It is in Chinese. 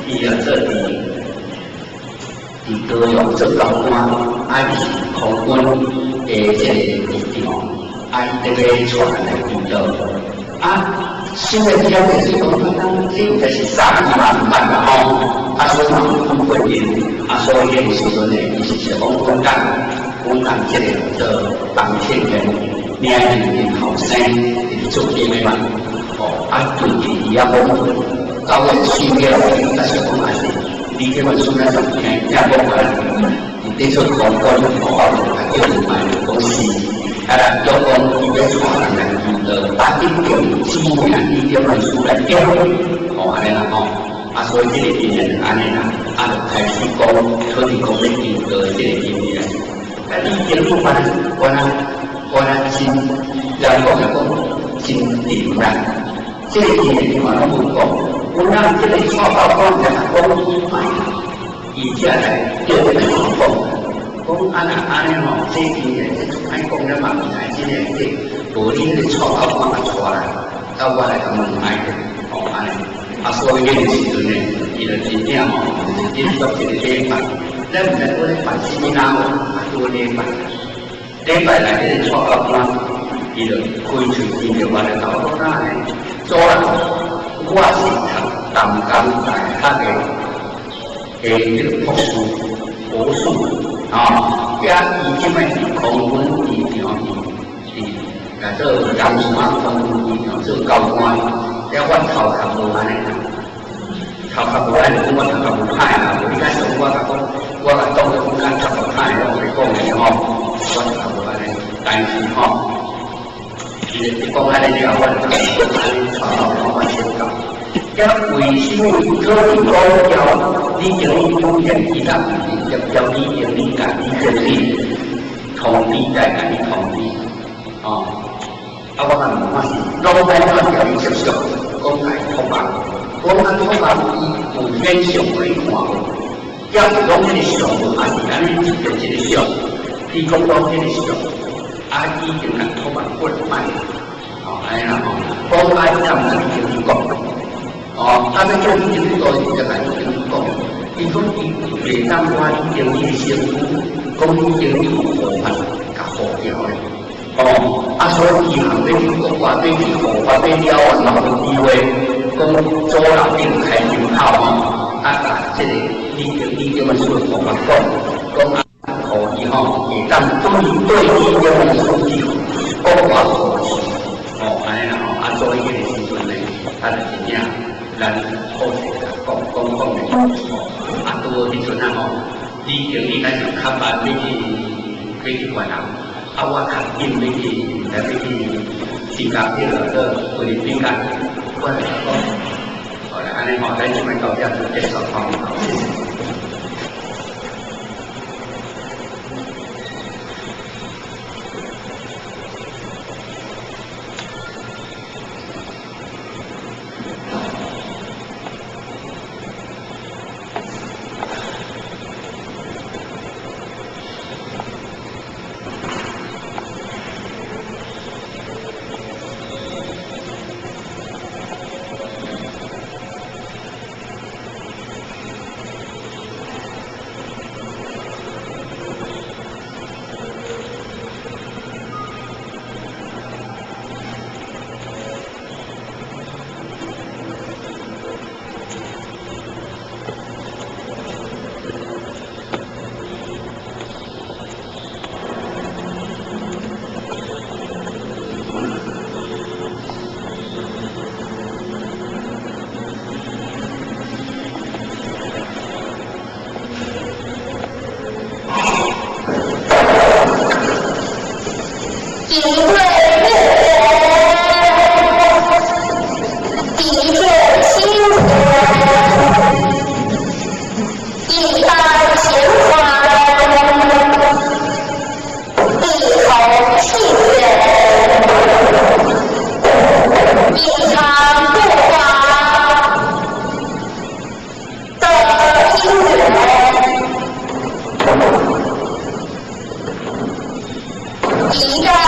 伊啊这里，伊高雄做高官，啊是空军的这个地方，啊伊这个传来遇到，啊新的条件是讲，这就是30万啦吼，啊所以嘛很稳定，啊所以迄个时阵呢，伊是讲讲这个做当天的年后生，做这个嘛，哦啊对伊啊讲。到我需要，但是我还是你这本书那种听也不可能，你得做公关还叫你买东西，啊啦，要讲伊要传人来，打定定资源，你这本书来调，哦安尼啦吼，啊所以这个今年安尼啦，啊就开始讲，可能讲要研究这个今年，啊你研究我真，人讲就讲真定啦，这个今年我拢不讲。我让这个创造光在公益买，以下来就这个情况。讲安吼，这几年这爱讲的嘛，台今年这无你这个创造光来出来，到我来讲买的，哦安尼，啊所以这个时阵呢，伊就真正吼，就是做一个礼拜，咱唔能够咧办新年啊，做礼拜，礼拜来这个创造光，伊就开出伊就话来搞到哪呢？做啦。我是读淡江大学的博士啊，也伊即摆是空军机场做江苏啊空军机场做高官，了我头壳无安尼，头壳无安尼，我头壳无歹啊，无你敢想我甲讲，我甲当作我敢头壳歹，我袂讲的吼，我头壳无安尼，但是吼。你讲安尼了，我就安尼传到我先讲。因为什么？可能讲了，你就要用人其他要你用你家己决定，同意再甲你同意，哦。啊，我讲我是老板要调伊接受，讲来托办，讲来托办伊有偏向的看法，要是讲这个项目还是安尼一个这个项，你讲到这个项。啊，已经来托办过卖，哦，安尼啦吼，讲爱怎么跟你讲，哦，啊，这叫你经理多就来跟你讲，伊讲伊袂当我经理的辛苦，讲你经理有合法甲好调的，哦，啊，所以以后要去国外要去合法要了啊，哪有机会讲做人定开金口吼，啊，这个你这么说合法讲。可以吼，会当对伊个数据讲话可取，哦，安尼啦吼，啊，所以迄个时阵呢，啊，就真正咱好势啦，讲的，啊，拄迄阵啊吼，你经理咱就较慢要去管人，啊，我较紧要去新加坡个菲律宾干，我来讲，好啦，安尼吼，咱就卖到这就结束方面，谢谢。应该